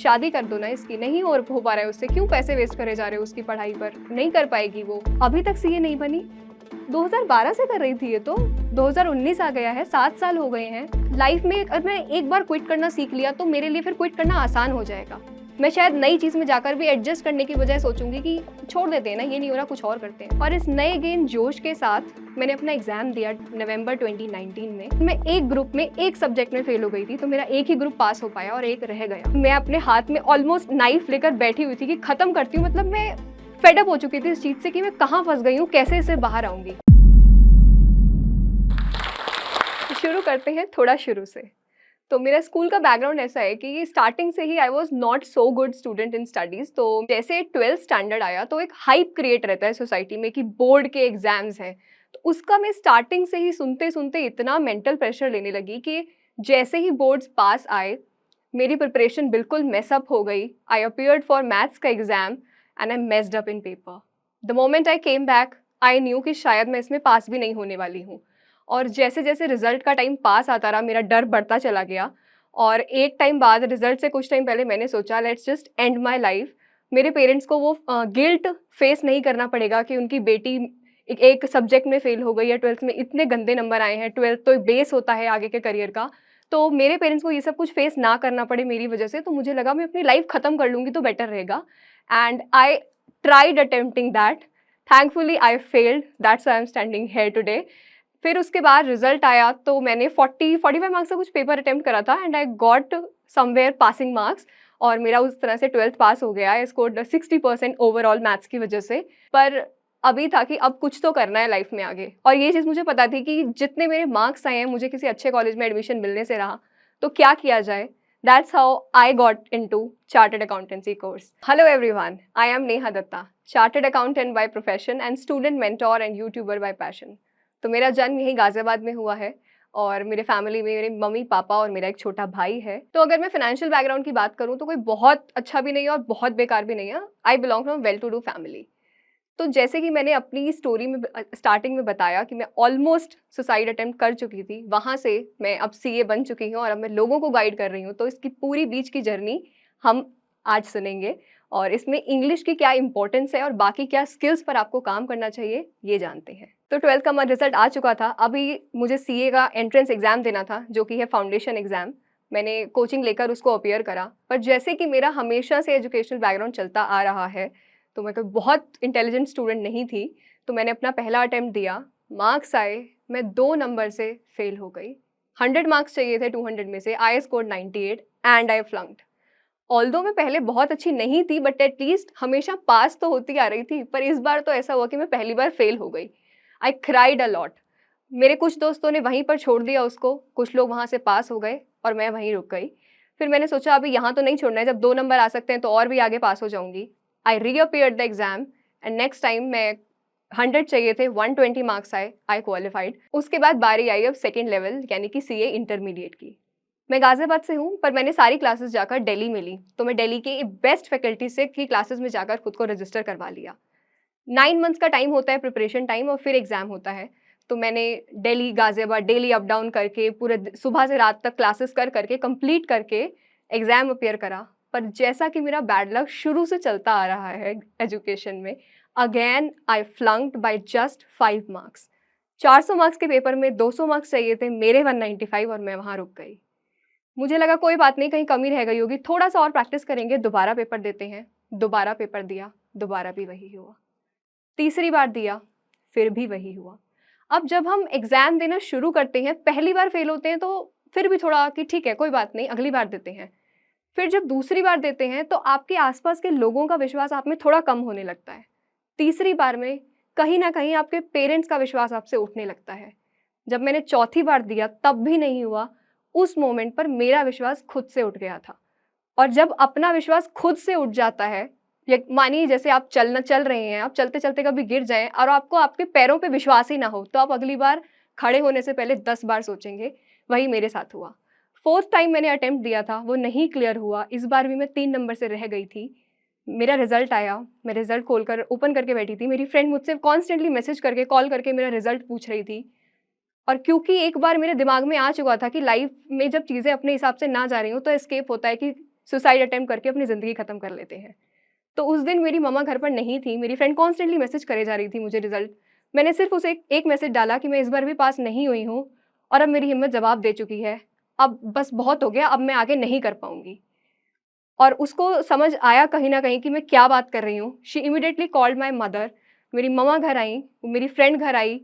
शादी कर दो ना इसकी, नहीं हो पा रहा है उससे, क्यों पैसे वेस्ट करे जा रहे हो उसकी पढ़ाई पर, नहीं कर पाएगी वो, अभी तक सीए नहीं बनी। 2012 से कर रही थी ये तो, 2019 आ गया है, 7 साल हो गए हैं। लाइफ में अगर मैं एक बार क्विट करना सीख लिया तो मेरे लिए फिर क्विट करना आसान हो जाएगा। मैं शायद नई चीज़ में जाकर भी एडजस्ट करने की बजाय सोचूंगी कि छोड़ देते हैं ना, ये नहीं हो रहा, कुछ और करते हैं। और इस नए गेन जोश के साथ मैंने अपना एग्जाम दिया नवंबर 2019 में। मैं एक ग्रुप में एक सब्जेक्ट में फेल हो गई थी, तो मेरा एक ही ग्रुप पास हो पाया और एक रह गया। मैं अपने हाथ में ऑलमोस्ट नाइफ लेकर बैठी हुई थी कि खत्म करती हूँ, मतलब मैं फेडअप हो चुकी थी इस चीज़ से कि मैं कहाँ फंस गई हूँ, कैसे इससे बाहर आऊँगी। शुरू करते हैं थोड़ा शुरू से। तो मेरा स्कूल का बैकग्राउंड ऐसा है कि स्टार्टिंग से ही I was not so good student in studies. तो जैसे 12th स्टैंडर्ड आया तो एक हाइप क्रिएट रहता है सोसाइटी में कि बोर्ड के एग्जाम्स हैं, तो उसका मैं स्टार्टिंग से ही सुनते सुनते इतना मेंटल प्रेशर लेने लगी कि जैसे ही बोर्ड्स पास आए मेरी प्रिपरेशन बिल्कुल मेसअप हो गई। आई अपीयर्ड फॉर मैथ्स का exam and I messed up in paper. The moment I came back I knew कि शायद मैं इसमें पास भी नहीं होने वाली हूँ। और जैसे जैसे रिजल्ट का टाइम पास आता रहा मेरा डर बढ़ता चला गया। और एक टाइम बाद, रिजल्ट से कुछ टाइम पहले, मैंने सोचा let's just and my life. मेरे पेरेंट्स को वो गिल्ट फेस नहीं करना पड़ेगा कि उनकी बेटी एक सब्जेक्ट में फेल हो गई है, 12th में इतने गंदे नंबर आए हैं। 12th तो बेस होता है आगे के करियर का, तो मेरे पेरेंट्स को ये सब कुछ फेस ना करना पड़े मेरी वजह से। तो मुझे लगा मैं अपनी लाइफ ख़त्म कर लूँगी तो बेटर रहेगा। And I tried attempting that. Thankfully I failed, that's I am standing here today. फिर उसके बाद रिजल्ट आया तो मैंने 45 मार्क्स का कुछ पेपर अटेम्प्ट करा था and I got somewhere passing marks. और मेरा उस तरह से 12th पास हो गया। आई स्कोर्ड 60% ओवरऑल मैथ्स की वजह से। पर अभी था कि अब कुछ तो करना है लाइफ में आगे, और ये चीज़ मुझे पता थी कि जितने मेरे मार्क्स आए हैं मुझे किसी अच्छे कॉलेज में एडमिशन मिलने से रहा, तो क्या किया जाए। That's how I got into chartered accountancy course. Hello everyone, I am Neha Datta, chartered accountant by profession and student mentor and YouTuber by passion. तो मेरा जन्म यहीं गाजियाबाद में हुआ है और मेरे फैमिली में मेरे मम्मी पापा और मेरा एक छोटा भाई है। तो अगर मैं फाइनेंशियल बैकग्राउंड की बात करूँ तो कोई बहुत अच्छा भी नहीं है और बहुत बेकार भी नहीं है। I belong from well to do family. तो जैसे कि मैंने अपनी स्टोरी में स्टार्टिंग में बताया कि मैं ऑलमोस्ट सुसाइड अटेम्प्ट कर चुकी थी, वहाँ से मैं अब सीए बन चुकी हूँ और अब मैं लोगों को गाइड कर रही हूँ। तो इसकी पूरी बीच की जर्नी हम आज सुनेंगे और इसमें इंग्लिश की क्या इंपॉर्टेंस है और बाकी क्या स्किल्स पर आपको काम करना चाहिए ये जानते हैं। तो 12th का मेरा रिजल्ट आ चुका था। अभी मुझे सीए का एंट्रेंस एग्जाम देना था जो कि है फाउंडेशन एग्जाम। मैंने कोचिंग लेकर उसको अपीयर करा, पर जैसे कि मेरा हमेशा से एजुकेशनल बैकग्राउंड चलता आ रहा है तो मैं कोई बहुत इंटेलिजेंट स्टूडेंट नहीं थी। तो मैंने अपना पहला अटेम्प्ट दिया, मार्क्स आए, मैं 2 नंबर से फेल हो गई। 100 मार्क्स चाहिए थे 200 में से, I scored 98 and I flunked. Although मैं पहले बहुत अच्छी नहीं थी बट एटलीस्ट हमेशा पास तो होती आ रही थी, पर इस बार तो ऐसा हुआ कि मैं पहली बार फेल हो गई। I cried a lot. मेरे कुछ दोस्तों ने वहीं पर छोड़ दिया उसको, कुछ लोग वहाँ से पास हो गए और मैं वहीं रुक गई। फिर मैंने सोचा अभी यहाँ तो नहीं छोड़ना है, जब 2 नंबर आ सकते हैं तो और भी आगे पास हो जाऊँगी। I reappeared the exam and next time मैं 100 चाहिए थे, 120 मार्क्स आए, आई क्वालिफाइड। उसके बाद बारी आई अब सेकेंड लेवल यानी कि सीए इंटरमीडिएट की। मैं गाजियाबाद से हूँ पर मैंने सारी क्लासेस जाकर दिल्ली में ली, तो मैं दिल्ली के बेस्ट फैकल्टी से की क्लासेस में जाकर खुद को रजिस्टर करवा लिया। 9 मंथ्स का टाइम होता है प्रिपरेशन टाइम और फिर एग्जाम होता है। तो मैंने Delhi Ghaziabad daily up down करके पूरे सुबह से रात तक क्लासेस कर करके कंप्लीट करके एग्जाम अपेयर करा। पर जैसा कि मेरा बैड लक शुरू से चलता आ रहा है एजुकेशन में, again I flunked by just 5 marks. 400 marks के पेपर में 200 मार्क्स चाहिए थे, मेरे 195 और मैं वहाँ रुक गई। मुझे लगा कोई बात नहीं, कहीं कमी रह गई होगी, थोड़ा सा और प्रैक्टिस करेंगे, दोबारा पेपर देते हैं। दोबारा पेपर दिया, दोबारा भी वही हुआ। तीसरी बार दिया, फिर भी वही हुआ। अब जब हम एग्जाम देना शुरू करते हैं, पहली बार फेल होते हैं तो फिर भी थोड़ा कि ठीक है कोई बात नहीं, अगली बार देते हैं। फिर जब दूसरी बार देते हैं तो आपके आसपास के लोगों का विश्वास आप में थोड़ा कम होने लगता है। तीसरी बार में कहीं ना कहीं आपके पेरेंट्स का विश्वास आपसे उठने लगता है। जब मैंने चौथी बार दिया तब भी नहीं हुआ, उस मोमेंट पर मेरा विश्वास खुद से उठ गया था। और जब अपना विश्वास खुद से उठ जाता है, मानिए जैसे आप चल रहे हैं, आप चलते चलते कभी गिर जाएं और आपको आपके पैरों पे विश्वास ही ना हो, तो आप अगली बार खड़े होने से पहले 10 बार सोचेंगे। वही मेरे साथ हुआ। 4th टाइम मैंने अटेम्प्ट दिया था, वो नहीं क्लियर हुआ। इस बार भी मैं 3 नंबर से रह गई थी। मेरा रिजल्ट आया, मैं रिजल्ट खोलकर ओपन करके बैठी थी। मेरी फ्रेंड मुझसे कॉन्स्टेंटली मैसेज करके, कॉल करके मेरा रिजल्ट पूछ रही थी। और क्योंकि एक बार मेरे दिमाग में आ चुका था कि लाइफ में जब चीज़ें अपने हिसाब से ना जा रही हो तो एस्केप होता है कि सुसाइड अटेम्प्ट करके अपनी ज़िंदगी ख़त्म कर लेते हैं। तो उस दिन मेरी मम्मा घर पर नहीं थी, मेरी फ्रेंड कॉन्स्टेंटली मैसेज करे जा रही थी मुझे रिज़ल्ट। मैंने सिर्फ़ उसे एक मैसेज डाला कि मैं इस बार भी पास नहीं हुई हूँ और अब मेरी हिम्मत जवाब दे चुकी है। अब बस बहुत हो गया, अब मैं आगे नहीं कर पाऊँगी। और उसको समझ आया कहीं न कहीं कि मैं क्या बात कर रही हूँ। She immediately called my mother. मेरी मम्मा घर आईं, मेरी फ्रेंड घर आई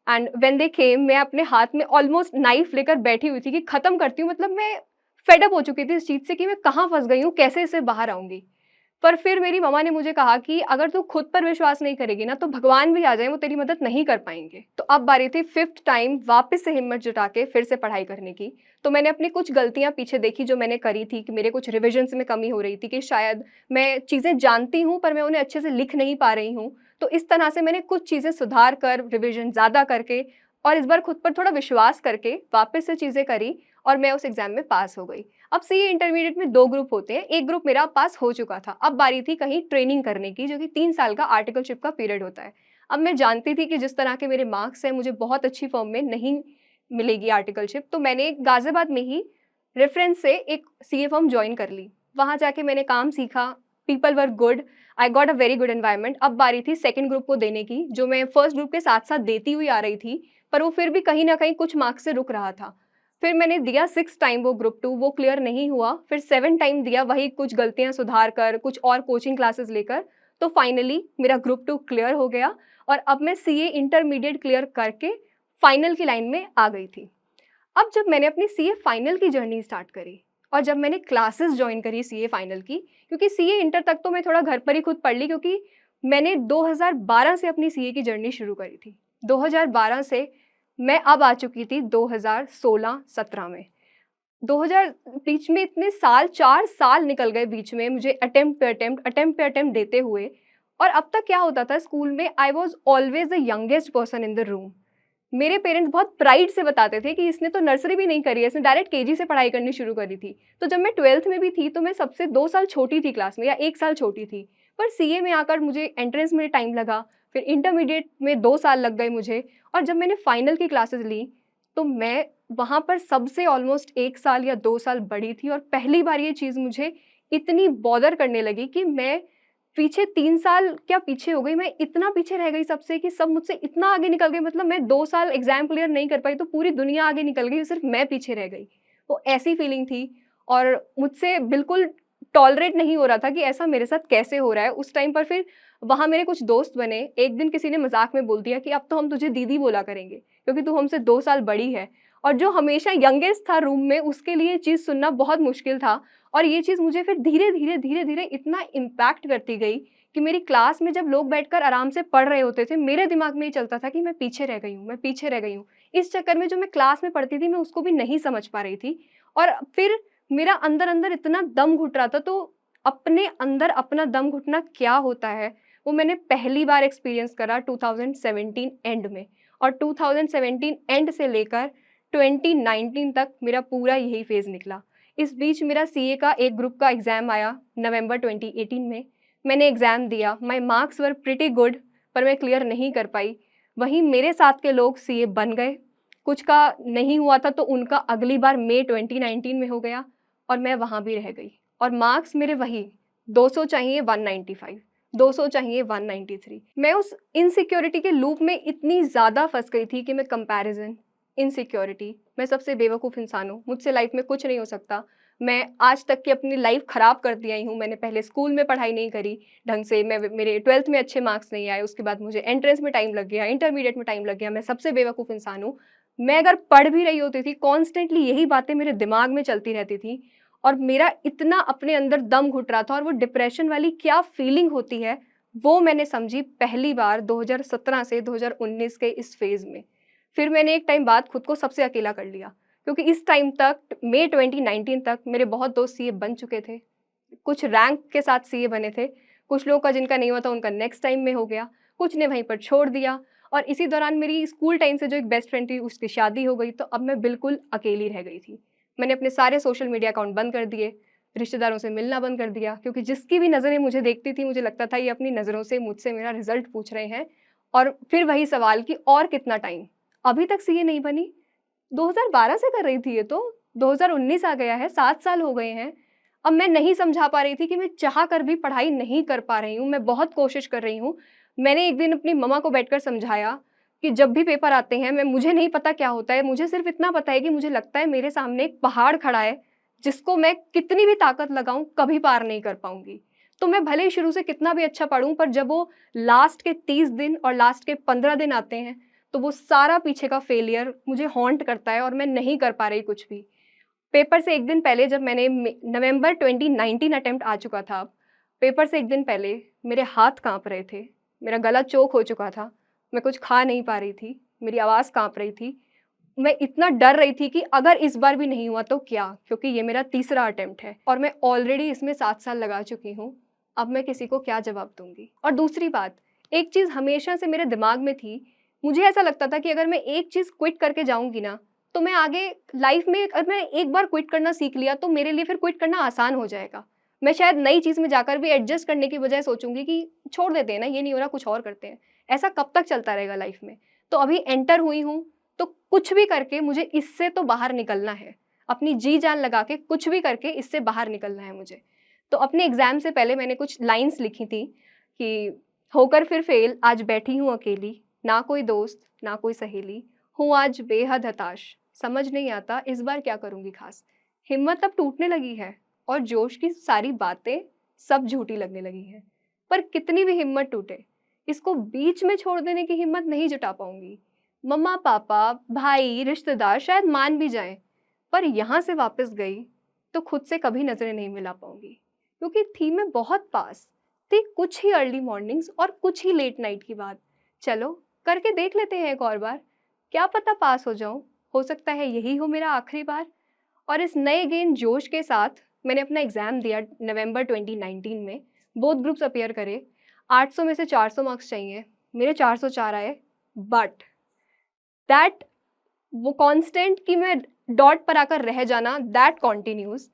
एंड व्हेन दे केम मैं अपने हाथ में ऑलमोस्ट नाइफ़ लेकर बैठी हुई थी कि ख़त्म करती हूँ। मतलब मैं फेड अप हो चुकी थी इस चीज़ से कि मैं कहाँ फँस गई हूँ, कैसे इससे बाहर आऊँगी। पर फिर मेरी मम्मा ने मुझे कहा कि अगर तू खुद पर विश्वास नहीं करेगी ना, तो भगवान भी आ जाएँ, वो तेरी मदद नहीं कर पाएँगे। तो अब बारी थी 5th टाइम वापस से हिम्मत जुटा के फिर से पढ़ाई करने की। तो मैंने अपनी कुछ गलतियाँ पीछे देखी जो मैंने करी थी कि मेरे कुछ रिविज़न्स में कमी हो रही थी कि शायद मैं चीज़ें जानती हूँ, पर मैं उन्हें अच्छे से लिख नहीं पा रही हूँ। तो इस तरह से मैंने कुछ चीज़ें सुधार कर, रिविज़न ज़्यादा करके और इस बार खुद पर थोड़ा विश्वास करके वापस से चीज़ें करी और मैं उस एग्ज़ाम में पास हो गई। अब सीए इंटरमीडिएट में 2 ग्रुप होते हैं, एक ग्रुप मेरा पास हो चुका था। अब बारी थी कहीं ट्रेनिंग करने की जो कि 3 साल का आर्टिकलशिप का पीरियड होता है। अब मैं जानती थी कि जिस तरह के मेरे मार्क्स हैं मुझे बहुत अच्छी फर्म में नहीं मिलेगी आर्टिकलशिप, तो मैंने गाज़ियाबाद में ही रेफ़रेंस से एक सीए फर्म जॉइन कर ली। वहाँ जाके मैंने काम सीखा, people were good, I got a very good environment. अब बारी थी सेकंड ग्रुप को देने की, जो मैं फर्स्ट ग्रुप के साथ-साथ देती हुई आ रही थी, पर वो फिर भी कहीं न कहीं कुछ मार्क्स से रुक रहा था। फिर मैंने दिया 6 टाइम वो ग्रुप 2, वो क्लियर नहीं हुआ। फिर 7 टाइम दिया, वही कुछ गलतियाँ सुधार कर, कुछ और कोचिंग क्लासेस लेकर, तो फाइनली मेरा ग्रुप 2 क्लियर हो गया और अब मैं सीए इंटरमीडिएट क्लियर करके फाइनल की लाइन में आ गई थी। अब जब मैंने अपनी सीए फाइनल की जर्नी स्टार्ट करी और जब मैंने क्लासेस जॉइन करी सीए फाइनल की, क्योंकि सीए इंटर तक तो मैं थोड़ा घर पर ही खुद पढ़ ली, क्योंकि मैंने 2012 से अपनी सीए की जर्नी शुरू करी थी। 2012 से मैं अब आ चुकी थी 2016-17 में। 2000 बीच में इतने साल, 4 साल निकल गए बीच में मुझे अटेम्प्ट पे अटेम्प्ट देते हुए। और अब तक क्या होता था स्कूल में, I was always the youngest person in the room. मेरे पेरेंट्स बहुत प्राइड से बताते थे कि इसने तो नर्सरी भी नहीं करी है, इसने डायरेक्ट केजी से पढ़ाई करनी शुरू करी थी। तो जब मैं 12th में भी थी तो मैं सबसे 2 साल छोटी थी क्लास में, या 1 साल छोटी थी। पर सीए में आकर मुझे एंट्रेंस में टाइम लगा, फिर इंटरमीडिएट में 2 साल लग गए मुझे, और जब मैंने फाइनल की क्लासेस ली तो मैं वहाँ पर सबसे ऑलमोस्ट 1 साल या 2 साल बड़ी थी। और पहली बार ये चीज़ मुझे इतनी बॉदर करने लगी कि मैं पीछे 3 साल क्या पीछे हो गई, मैं इतना पीछे रह गई सबसे कि सब मुझसे इतना आगे निकल गए। मतलब मैं 2 साल एग्ज़ाम क्लियर नहीं कर पाई तो पूरी दुनिया आगे निकल गई, सिर्फ़ मैं पीछे रह गई। वो ऐसी फीलिंग थी और मुझसे बिल्कुल टॉलरेट नहीं हो रहा था कि ऐसा मेरे साथ कैसे हो रहा है। उस टाइम पर फिर वहाँ मेरे कुछ दोस्त बने। एक दिन किसी ने मज़ाक में बोल दिया कि अब तो हम तुझे दीदी बोला करेंगे, क्योंकि तू हमसे 2 साल बड़ी है। और जो हमेशा यंगेस्ट था रूम में, उसके लिए ये चीज़ सुनना बहुत मुश्किल था। और ये चीज़ मुझे फिर धीरे-धीरे इतना इम्पैक्ट करती गई कि मेरी क्लास में जब लोग बैठकर आराम से पढ़ रहे होते थे, मेरे दिमाग में ये चलता था कि मैं पीछे रह गई हूँ, मैं पीछे रह गई हूँ। इस चक्कर में जो मैं क्लास में पढ़ती थी, मैं उसको भी नहीं समझ पा रही थी। और फिर मेरा अंदर-अंदर इतना दम घुट रहा था। तो अपने अंदर अपना दम घुटना क्या होता है, वो मैंने पहली बार एक्सपीरियंस करा 2017 एंड में। और 2017 एंड से लेकर 2019 तक मेरा पूरा यही फ़ेज़ निकला। इस बीच मेरा सीए का एक ग्रुप का एग्ज़ाम आया नवंबर 2018 में। मैंने एग्ज़ाम दिया, my marks were pretty good, पर मैं क्लियर नहीं कर पाई। वहीं मेरे साथ के लोग सीए बन गए, कुछ का नहीं हुआ था तो उनका अगली बार मई 2019 में हो गया और मैं वहाँ भी रह गई। और मार्क्स मेरे वही 200 चाहिए 195, 200 चाहिए 193। मैं उस इनसिक्योरिटी के लूप में इतनी ज़्यादा फँस गई थी कि मैं कंपैरिज़न, इनसिक्योरिटी, मैं सबसे बेवकूफ़ इंसान हूँ, मुझसे लाइफ़ में कुछ नहीं हो सकता। मैं आज तक की अपनी लाइफ़ ख़राब करती आई हूँ। मैंने पहले स्कूल में पढ़ाई नहीं करी ढंग से, मेरे 12th में अच्छे मार्क्स नहीं आए, उसके बाद मुझे एंट्रेंस में टाइम लग गया, इंटरमीडिएट में टाइम लग गया, मैं सबसे बेवकूफ़ इंसान हूँ। मैं अगर पढ़ भी रही होती थी, कॉन्स्टेंटली यही बातें मेरे दिमाग में चलती रहती थी और मेरा इतना अपने अंदर दम घुट रहा था। और वो डिप्रेशन वाली क्या फीलिंग होती है, वो मैंने समझी पहली बार 2017 से 2019 के इस फ़ेज़ में। फिर मैंने एक टाइम बाद खुद को सबसे अकेला कर लिया, क्योंकि इस टाइम तक मई 2019 तक मेरे बहुत दोस्त सीए बन चुके थे। कुछ रैंक के साथ सीए बने थे, कुछ लोगों का जिनका नहीं हुआ था उनका नेक्स्ट टाइम में हो गया, कुछ ने वहीं पर छोड़ दिया। और इसी दौरान मेरी स्कूल टाइम से जो एक बेस्ट फ्रेंड थी उसकी शादी हो गई, तो अब मैं बिल्कुल अकेली रह गई थी। मैंने अपने सारे सोशल मीडिया अकाउंट बंद कर दिए, रिश्तेदारों से मिलना बंद कर दिया, क्योंकि जिसकी भी नज़रें मुझे देखती थी मुझे लगता था ये अपनी नज़रों से मुझसे मेरा रिज़ल्ट पूछ रहे हैं। और फिर वही सवाल कि और कितना टाइम? अभी तक सीए नहीं बनी? 2012 से कर रही थी ये तो, 2019 आ गया है, 7 साल हो गए हैं। अब मैं नहीं समझा पा रही थी कि मैं चाह कर भी पढ़ाई नहीं कर पा रही हूँ, मैं बहुत कोशिश कर रही हूँ। मैंने एक दिन अपनी मम्मा को बैठकर समझाया कि जब भी पेपर आते हैं मुझे नहीं पता क्या होता है, मुझे सिर्फ़ इतना पता है कि मुझे लगता है मेरे सामने एक पहाड़ खड़ा है, जिसको मैं कितनी भी ताकत लगाऊँ कभी पार नहीं कर पाऊँगी। तो मैं भले ही शुरू से कितना भी अच्छा पढ़ूँ, पर जब वो लास्ट के 30 दिन और लास्ट के 15 दिन आते हैं, तो वो सारा पीछे का फेलियर मुझे हॉन्ट करता है और मैं नहीं कर पा रही कुछ भी। पेपर से 1 दिन पहले जब मैंने नवंबर 2019 अटेम्प्ट आ चुका था, पेपर से 1 दिन पहले मेरे हाथ काँप रहे थे, मेरा गला चोक हो चुका था, मैं कुछ खा नहीं पा रही थी, मेरी आवाज़ काँप रही थी। मैं इतना डर रही थी कि अगर इस बार भी नहीं हुआ तो क्या? क्योंकि ये मेरा तीसरा अटेम्प्ट है और मैं ऑलरेडी इसमें 7 साल लगा चुकी हूँ। अब मैं किसी को क्या जवाब दूँगी? और दूसरी बात, एक चीज़ हमेशा से मेरे दिमाग में थी, मुझे ऐसा लगता था कि अगर मैं एक चीज़ क्विट करके जाऊँगी ना, तो मैं आगे लाइफ़ में अगर मैं एक बार क्विट करना सीख लिया तो मेरे लिए फिर क्विट करना आसान हो जाएगा। मैं शायद नई चीज़ में जाकर भी एडजस्ट करने की बजाय सोचूँगी कि छोड़ देते हैं ना, ये नहीं हो रहा कुछ और करते हैं। ऐसा कब तक चलता रहेगा लाइफ़ में? तो अभी एंटर हुई हूँ, तो कुछ भी करके मुझे इससे तो बाहर निकलना है। अपनी जी-जान लगा के कुछ भी करके इससे बाहर निकलना है मुझे। तो अपने एग्ज़ाम से पहले मैंने कुछ लाइन्स लिखी थी कि होकर फिर फ़ेल आज बैठी हूँ अकेली, ना कोई दोस्त, ना कोई सहेली, हूँ आज बेहद हताश, समझ नहीं आता इस बार क्या करूँगी ख़ास। हिम्मत अब टूटने लगी है और जोश की सारी बातें सब झूठी लगने लगी हैं। पर कितनी भी हिम्मत टूटे, इसको बीच में छोड़ देने की हिम्मत नहीं जुटा पाऊँगी। मम्मा-पापा, भाई, रिश्तेदार शायद मान भी जाएँ, पर यहाँ से वापस गई तो खुद से कभी नज़रें नहीं मिला पाऊँगी, क्योंकि थी मैं बहुत पास, थी कुछ ही अर्ली मॉर्निंग्स और कुछ ही लेट नाइट की बात। चलो, करके देख लेते हैं एक और बार, क्या पता पास हो जाऊँ, हो सकता है यही हो मेरा आखिरी बार। और इस नए गेन जोश के साथ मैंने अपना एग्ज़ाम दिया नवंबर 2019 में, बोथ ग्रुप्स अपीयर करे, 800 में से 400 मार्क्स चाहिए, मेरे 404 आए, बट दैट वो कांस्टेंट कि मैं डॉट पर आकर रह जाना, दैट कंटिन्यूज़।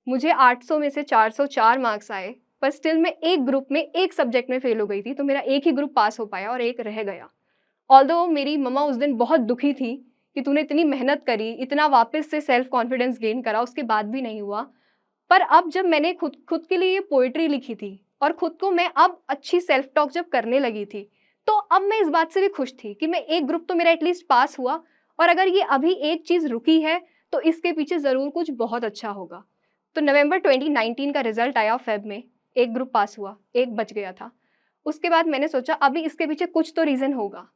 मुझे 800 में से 404 मार्क्स आए, पर स्टिल मैं एक ग्रुप में एक सब्जेक्ट में फ़ेल हो गई थी, तो मेरा एक ही ग्रुप पास हो पाया और एक रह गया। ऑल्दो मेरी मम्मा उस दिन बहुत दुखी थी कि तूने इतनी मेहनत करी, इतना वापस से सेल्फ कॉन्फिडेंस गेन करा, उसके बाद भी नहीं हुआ। पर अब जब मैंने खुद खुद के लिए ये पोएट्री लिखी थी और खुद को मैं अब अच्छी सेल्फ टॉक जब करने लगी थी, तो अब मैं इस बात से भी खुश थी कि मैं एक ग्रुप तो मेरा एटलीस्ट पास हुआ, और अगर ये अभी एक चीज़ रुकी है, तो इसके पीछे ज़रूर कुछ बहुत अच्छा होगा। तो नवंबर 2019 का रिज़ल्ट आया फ़ेब में, एक ग्रुप पास हुआ, एक बच गया था। उसके बाद मैंने सोचा अभी इसके पीछे कुछ तो रीज़न होगा।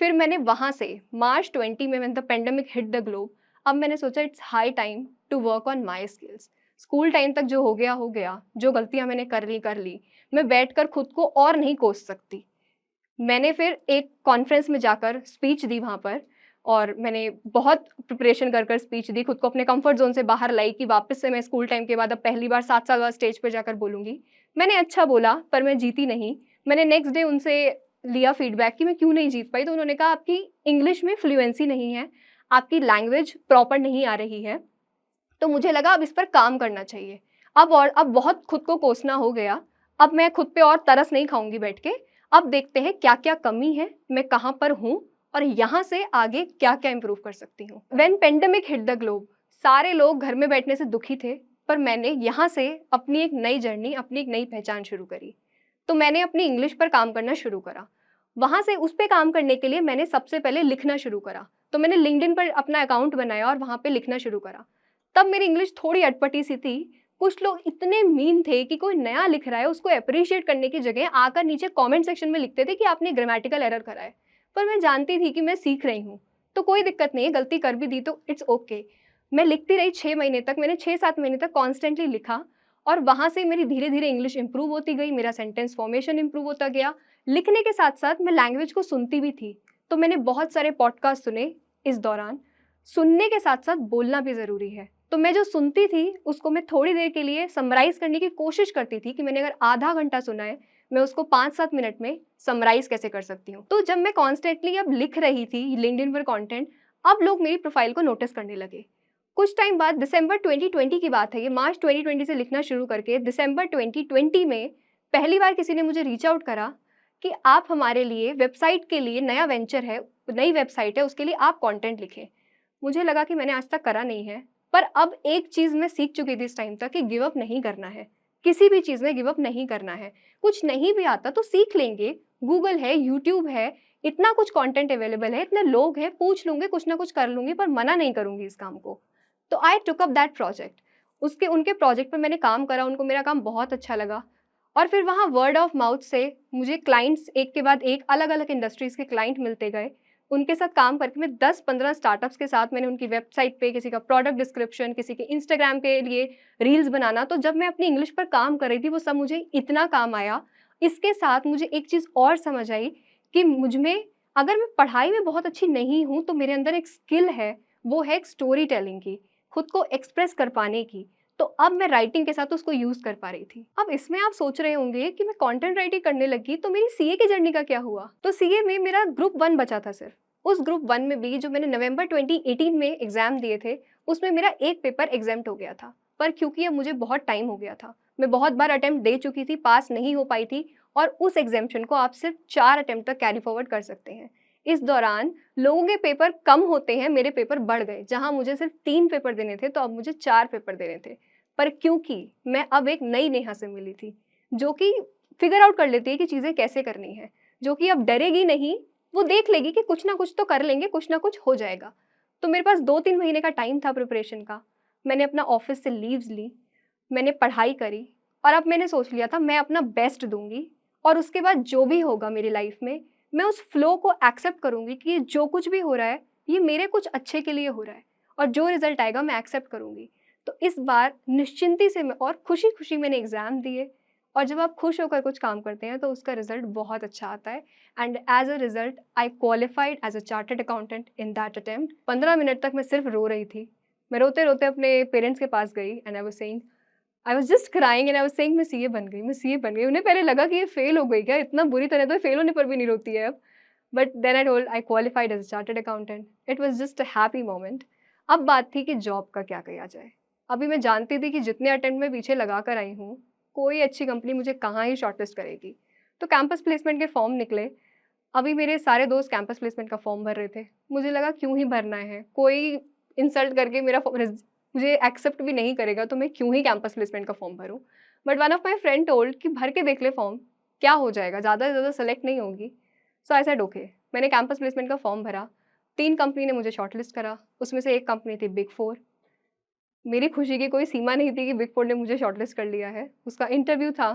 फिर मैंने वहाँ से मार्च 20 में when the pandemic hit the globe, अब मैंने सोचा it's high time to work on my skills. School time तक जो हो गया, जो गलतियाँ मैंने कर ली, मैं बैठकर खुद को और नहीं कोस सकती। मैंने फिर एक कॉन्फ्रेंस में जाकर स्पीच दी वहाँ पर, और मैंने बहुत प्रिपरेशन कर स्पीच दी, खुद को अपने कंफर्ट ज़ोन से बाहर लाई कि वापस से मैं स्कूल टाइम के बाद अब पहली बार 7 साल बाद स्टेज पे जाकर बोलूँगी। मैंने अच्छा बोला, पर मैं जीती नहीं। मैंने नेक्स्ट डे उनसे लिया फीडबैक कि मैं क्यों नहीं जीत पाई, तो उन्होंने कहा आपकी इंग्लिश में फ्लुएंसी नहीं है, आपकी लैंग्वेज प्रॉपर नहीं आ रही है। तो मुझे लगा अब इस पर काम करना चाहिए। अब बहुत खुद को कोसना हो गया। अब मैं खुद पे और तरस नहीं खाऊँगी बैठ के। अब देखते हैं क्या-क्या कमी है, मैं कहाँ पर हूँ और यहाँ से आगे क्या-क्या इम्प्रूव कर सकती हूँ। When pandemic hit the globe, सारे लोग घर में बैठने से दुखी थे, पर मैंने यहाँ से अपनी एक नई जर्नी, अपनी एक नई पहचान शुरू करी। तो मैंने अपनी इंग्लिश पर काम करना शुरू करा। वहाँ से उस पे काम करने के लिए मैंने सबसे पहले लिखना शुरू करा। तो मैंने लिंक्डइन पर अपना अकाउंट बनाया और वहाँ पे लिखना शुरू करा। तब मेरी इंग्लिश थोड़ी अटपटी सी थी। कुछ लोग इतने मीन थे कि कोई नया लिख रहा है, उसको एप्रिशिएट करने की जगह आकर नीचे कमेंट सेक्शन में लिखते थे कि आपने ग्रामेटिकल एरर करा है। पर मैं जानती थी कि मैं सीख रही हूँ, तो कोई दिक्कत नहीं है, गलती कर भी दी तो इट्स ओके। मैं लिखती रही 6 महीने तक, मैंने 6-7 महीने तक कॉन्स्टेंटली लिखा, और वहाँ से मेरी धीरे-धीरे इंग्लिश इम्प्रूव होती गई, मेरा सेंटेंस फॉर्मेशन इम्प्रूव होता गया। लिखने के साथ-साथ मैं लैंग्वेज को सुनती भी थी, तो मैंने बहुत सारे पॉडकास्ट सुने इस दौरान। सुनने के साथ-साथ बोलना भी ज़रूरी है। तो मैं जो सुनती थी, उसको मैं थोड़ी देर के लिए समराइज़ करने की कोशिश करती थी कि मैंने अगर आधा घंटा सुना है, मैं उसको 5-7 मिनट में समराइज़ कैसे कर सकती हूँ। तो जब मैं कॉन्स्टेंटली अब लिख रही थी लिंक्डइन पर कंटेंट, अब लोग मेरी प्रोफ़ाइल को नोटिस करने लगे। कुछ टाइम बाद, दिसंबर 2020 की बात है ये, मार्च 2020 से लिखना शुरू करके दिसंबर 2020 में पहली बार किसी ने मुझे रीच आउट करा कि आप हमारे लिए वेबसाइट के लिए, नया वेंचर है, नई वेबसाइट है, उसके लिए आप कंटेंट लिखें। मुझे लगा कि मैंने आज तक करा नहीं है, पर अब एक चीज़ मैं सीख चुकी थी इस टाइम तक कि गिव अप नहीं करना है। किसी भी चीज़ में गिव अप नहीं करना है। कुछ नहीं भी आता तो सीख लेंगे, गूगल है, यूट्यूब है, इतना कुछ कंटेंट अवेलेबल है, इतने लोग हैं, पूछ लूँगी, कुछ ना कुछ कर लूँगी, पर मना नहीं करूँगी इस काम को। तो आई टूक अप दैट प्रोजेक्ट। उसके उनके प्रोजेक्ट पे मैंने काम करा, उनको मेरा काम बहुत अच्छा लगा और फिर वहाँ वर्ड ऑफ माउथ से मुझे क्लाइंट्स एक के बाद एक अलग-अलग इंडस्ट्रीज़ के क्लाइंट मिलते गए। उनके साथ काम करके मैं 10-15 स्टार्टअप्स के साथ मैंने उनकी वेबसाइट पे किसी का प्रोडक्ट डिस्क्रिप्शन, किसी के इंस्टाग्राम के लिए रील्स बनाना, तो जब मैं अपनी इंग्लिश पर काम कर रही थी, वो सब मुझे इतना काम आया। इसके साथ मुझे एक चीज़ और समझ आई कि मुझ में अगर मैं पढ़ाई में बहुत अच्छी नहीं हूँ, तो मेरे अंदर एक स्किल है, वो है एक स्टोरी टेलिंग की, खुद को एक्सप्रेस कर पाने की। तो अब मैं राइटिंग के साथ उसको यूज़ कर पा रही थी। अब इसमें आप सोच रहे होंगे कि मैं कंटेंट राइटिंग करने लगी, तो मेरी सीए की जर्नी का क्या हुआ? तो सीए में मेरा ग्रुप 1 बचा था सिर्फ। उस ग्रुप 1 में भी जो मैंने नवंबर 2018 में एग्ज़ाम दिए थे, उसमें मेरा एक पेपर एग्ज़ेम्प्ट हो गया था। पर क्योंकि अब मुझे बहुत टाइम हो गया था, मैं बहुत बार अटेम्प्ट दे चुकी थी, पास नहीं हो पाई थी और उस एग्ज़ेम्पशन को आप सिर्फ 4 अटेम्प्ट तक कैरी फॉरवर्ड कर सकते हैं। इस दौरान लोगों के पेपर कम होते हैं, मेरे पेपर बढ़ गए। जहाँ मुझे सिर्फ 3 पेपर देने थे, तो अब मुझे 4 पेपर देने थे। पर क्योंकि मैं अब एक नई नेहा से मिली थी, जो कि फिगर आउट कर लेती है कि चीज़ें कैसे करनी है, जो कि अब डरेगी नहीं, वो देख लेगी कि कुछ ना कुछ तो कर लेंगे, कुछ ना कुछ हो जाएगा। तो मेरे पास 2-3 महीने का टाइम था प्रिपरेशन का। मैंने अपना ऑफ़िस से लीव्स ली, मैंने पढ़ाई करी और अब मैंने सोच लिया था मैं अपना बेस्ट दूँगी और उसके बाद जो भी होगा मेरी लाइफ़ में, मैं उस फ्लो को एक्सेप्ट करूँगी कि जो कुछ भी हो रहा है, ये मेरे कुछ अच्छे के लिए हो रहा है और जो रिज़ल्ट आएगा मैं एक्सेप्ट करूँगी। तो इस बार निश्चिंती से मैं और खुशी-खुशी मैंने एग्ज़ाम दिए और जब आप खुश होकर कुछ काम करते हैं, तो उसका रिज़ल्ट बहुत अच्छा आता है and as a result I qualified as a chartered accountant in that attempt. 15 minute तक मैं सिर्फ रो रही थी। मैं रोते-रोते अपने पेरेंट्स के पास गई and I was just crying and I was saying मैं सीए बन गई, मैं सीए बन गई। उन्हें पहले लगा कि ये फेल हो गई क्या? इतना बुरी तरह तो फेल होने पर भी नहीं रोती है अब। But then I told I qualified as a chartered accountant. It was just a happy moment. अब बात थी कि जॉब का क्या किया जाए? अभी मैं जानती थी कि जितने अटेम्प्ट मैं पीछे लगा कर आई हूँ, कोई अच्छी कंपनी मुझे कहाँ ही शॉर्टलिस्ट करेगी। तो कैंपस प्लेसमेंट के फॉर्म निकले। अभी मेरे सारे दोस्त कैंपस प्लेसमेंट का फॉर्म भर रहे थे। मुझे लगा क्यों ही भरना है? कोई इंसल्ट करके मेरा फ रिज़ मुझे एक्सेप्ट भी नहीं करेगा, तो मैं क्यों ही कैंपस प्लेसमेंट का फॉर्म भरूँ? But one of my friend told कि भर के देख ले फॉर्म, क्या हो जाएगा? ज़्यादा से ज़्यादा सेलेक्ट नहीं होगी। सो आई सेड ओके। मैंने कैंपस प्लेसमेंट का फॉर्म भरा। 3 कंपनी ने मुझे शॉर्टलिस्ट करा। उसमें से एक कंपनी थी बिग 4। मेरी खुशी की कोई सीमा नहीं थी कि बिग 4 ने मुझे शॉर्टलिस्ट कर लिया है। उसका इंटरव्यू था।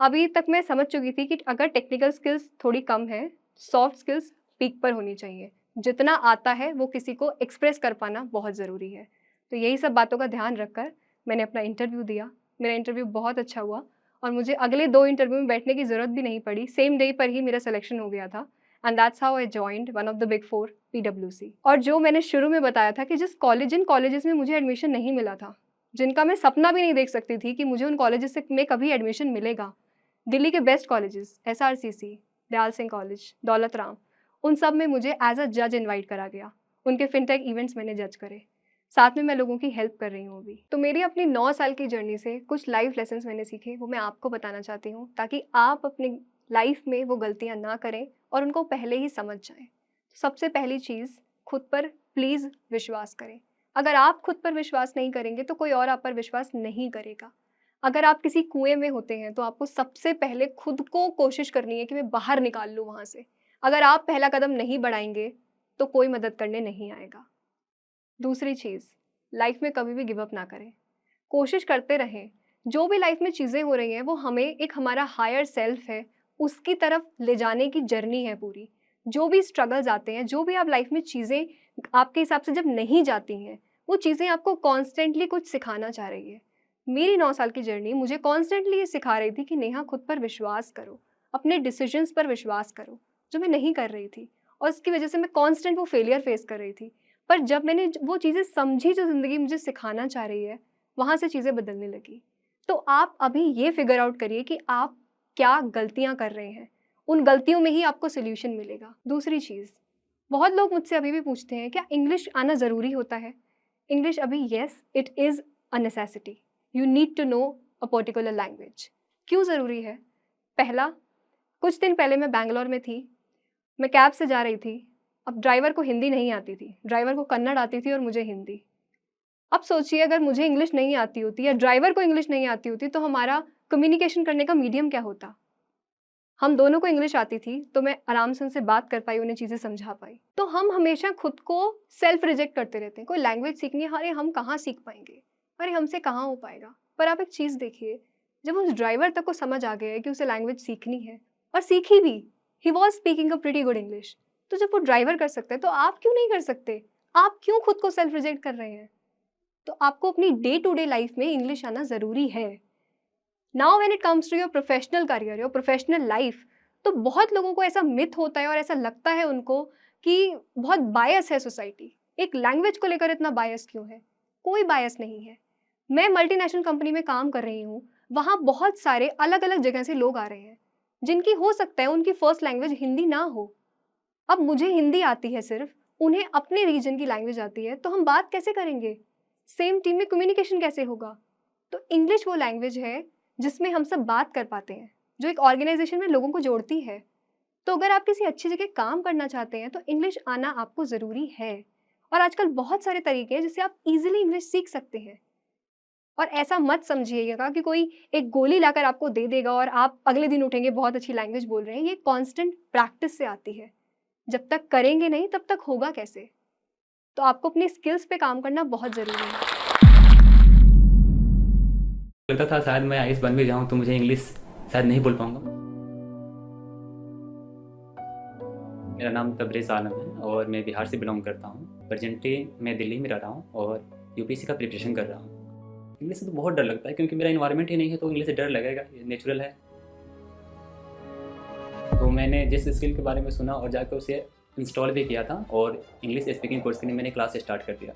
अभी तक मैं समझ चुकी थी कि अगर टेक्निकल स्किल्स थोड़ी कम है, सॉफ्ट स्किल्स पीक पर होनी चाहिए। जितना आता है वो किसी को एक्सप्रेस कर पाना बहुत ज़रूरी है। तो यही सब बातों का ध्यान रखकर मैंने अपना इंटरव्यू दिया। मेरा इंटरव्यू बहुत अच्छा हुआ और मुझे अगले 2 इंटरव्यू में बैठने की ज़रूरत भी नहीं पड़ी। सेम डे पर ही मेरा सिलेक्शन हो गया था and that's how I joined one of the big 4 पीडब्ल्यूसी। और जो मैंने शुरू में बताया था कि जिन कॉलेजेस में मुझे एडमिशन नहीं मिला था, जिनका मैं सपना भी नहीं देख सकती थी कि मुझे उन कॉलेजेस से में कभी एडमिशन मिलेगा। दिल्ली के best colleges SRCC, Dayal Singh college, Daulat Ram, उन सब में मुझे एज़ अ जज इनवाइट करा गया। उनके फिनटेक इवेंट्स मैंने जज करे। साथ में मैं लोगों की हेल्प कर रही हूँ अभी। तो मेरी अपनी 9 साल की जर्नी से कुछ लाइफ लेसन्स मैंने सीखे, वो मैं आपको बताना चाहती हूँ ताकि आप अपनी लाइफ में वो गलतियाँ ना करें और उनको पहले ही समझ जाएँ। सबसे पहली चीज़, खुद पर प्लीज़ विश्वास करें। अगर आप खुद पर विश्वास नहीं करेंगे तो कोई और आप पर विश्वास नहीं करेगा। अगर आप किसी कुएँ में होते हैं तो आपको सबसे पहले खुद को कोशिश करनी है कि मैं बाहर निकाल लूँ वहाँ से। अगर आप पहला कदम नहीं बढ़ाएँगे तो कोई मदद करने नहीं आएगा। दूसरी चीज़, लाइफ में कभी भी गिव अप ना करें। कोशिश करते रहें। जो भी लाइफ में चीज़ें हो रही हैं वो हमें एक हमारा हायर सेल्फ है, उसकी तरफ ले जाने की जर्नी है पूरी। जो भी स्ट्रगल्स आते हैं, जो भी आप लाइफ में चीज़ें आपके हिसाब से जब नहीं जाती हैं, वो चीज़ें आपको कॉन्स्टेंटली कुछ सिखाना चाह रही है। मेरी 9 साल की जर्नी मुझे कॉन्स्टेंटली ये सिखा रही थी कि नेहा खुद पर विश्वास करो, अपने डिसीजंस पर विश्वास करो, जो मैं नहीं कर रही थी और उसकी वजह से मैं कॉन्स्टेंट वो फेलियर फेस कर रही थी। पर जब मैंने वो चीज़ें समझी जो ज़िंदगी मुझे सिखाना चाह रही है, वहाँ से चीज़ें बदलने लगी। तो आप अभी ये फिगर आउट करिए कि आप क्या गलतियाँ कर रहे हैं। उन गलतियों में ही आपको सॉल्यूशन मिलेगा। दूसरी चीज़, बहुत लोग मुझसे अभी भी पूछते हैं, क्या इंग्लिश आना ज़रूरी होता है? इंग्लिश अभी yes, it is a necessity. You need to know a particular language. क्यों ज़रूरी है? पहला, कुछ दिन पहले मैं बैंगलोर में थी। मैं कैब से जा रही थी। अब ड्राइवर को हिंदी नहीं आती थी। ड्राइवर को कन्नड़ आती थी और मुझे हिंदी। अब सोचिए अगर मुझे इंग्लिश नहीं आती होती या ड्राइवर को इंग्लिश नहीं आती होती तो हमारा कम्युनिकेशन करने का मीडियम क्या होता? हम दोनों को इंग्लिश आती थी तो मैं आराम से उनसे बात कर पाई, उन्हें चीज़ें समझा पाई। तो हम हमेशा खुद को सेल्फ रिजेक्ट करते रहते हैं। कोई लैंग्वेज सीखनी है, अरे हम कहाँ सीख पाएंगे, अरे हमसे कहाँ हो पाएगा। पर आप एक चीज़ देखिए, जब उस ड्राइवर तक को समझ आ गया है कि उसे लैंग्वेज सीखनी है और सीखी भी, he was speaking a pretty good English, तो जब वो ड्राइवर कर सकते हैं तो आप क्यों नहीं कर सकते? आप क्यों खुद को सेल्फ रिजेक्ट कर रहे हैं? तो आपको अपनी डे टू डे लाइफ में इंग्लिश आना ज़रूरी है। Now when it comes to your professional career, your professional life, तो बहुत लोगों को ऐसा मिथ होता है और ऐसा लगता है उनको कि बहुत बायस है सोसाइटी। एक लैंग्वेज को लेकर इतना बायस क्यों है? कोई बायस नहीं है। मैं मल्टीनेशनल कंपनी में काम कर रही हूँ, वहाँ बहुत सारे अलग अलग जगह से लोग आ रहे हैं जिनकी हो सकता है उनकी फर्स्ट लैंग्वेज हिंदी ना हो। अब मुझे हिंदी आती है सिर्फ, उन्हें अपने रीजन की लैंग्वेज आती है, तो हम बात कैसे करेंगे? सेम टीम में कम्युनिकेशन कैसे होगा? तो इंग्लिश वो लैंग्वेज है जिसमें हम सब बात कर पाते हैं, जो एक ऑर्गेनाइजेशन में लोगों को जोड़ती है। तो अगर आप किसी अच्छी जगह काम करना चाहते हैं तो इंग्लिश आना आपको ज़रूरी है। और आजकल बहुत सारे तरीके हैं जिससे आप इजीली इंग्लिश सीख सकते हैं। और ऐसा मत समझिएगा कि कोई एक गोली लाकर आपको दे देगा और आप अगले दिन उठेंगे बहुत अच्छी लैंग्वेज बोल रहे हैं। ये कांस्टेंट प्रैक्टिस से आती है। जब तक करेंगे नहीं तब तक होगा कैसे? तो आपको अपनी स्किल्स पे काम करना बहुत ज़रूरी है। लगता था शायद मैं आईएएस बन भी जाऊँ तो मुझे इंग्लिश शायद नहीं बोल पाऊँगा। मेरा नाम तबरेज़ आलम है और मैं बिहार से बिलोंग करता हूँ। प्रेजेंटली मैं दिल्ली में रह रहा हूँ और यूपीएससी का प्रिपरेशन कर रहा हूँ। इंग्लिश से तो बहुत डर लगता है क्योंकि मेरा इन्वायरमेंट ही नहीं है, तो इंग्लिश से डर लगेगा, ये नेचुरल है। तो मैंने जिस स्किल के बारे में सुना और जाकर उसे इंस्टॉल भी किया था और इंग्लिश स्पीकिंग कोर्स के लिए मैंने क्लास स्टार्ट कर दिया।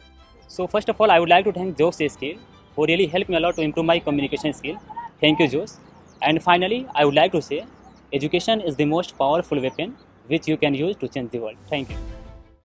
So first of all, I would like to thank Josh Skill who really helped me a lot to improve my communication skill. Thank you, Josh. And finally, I would like to say, education is the most powerful weapon which you can use to change the world. Thank you.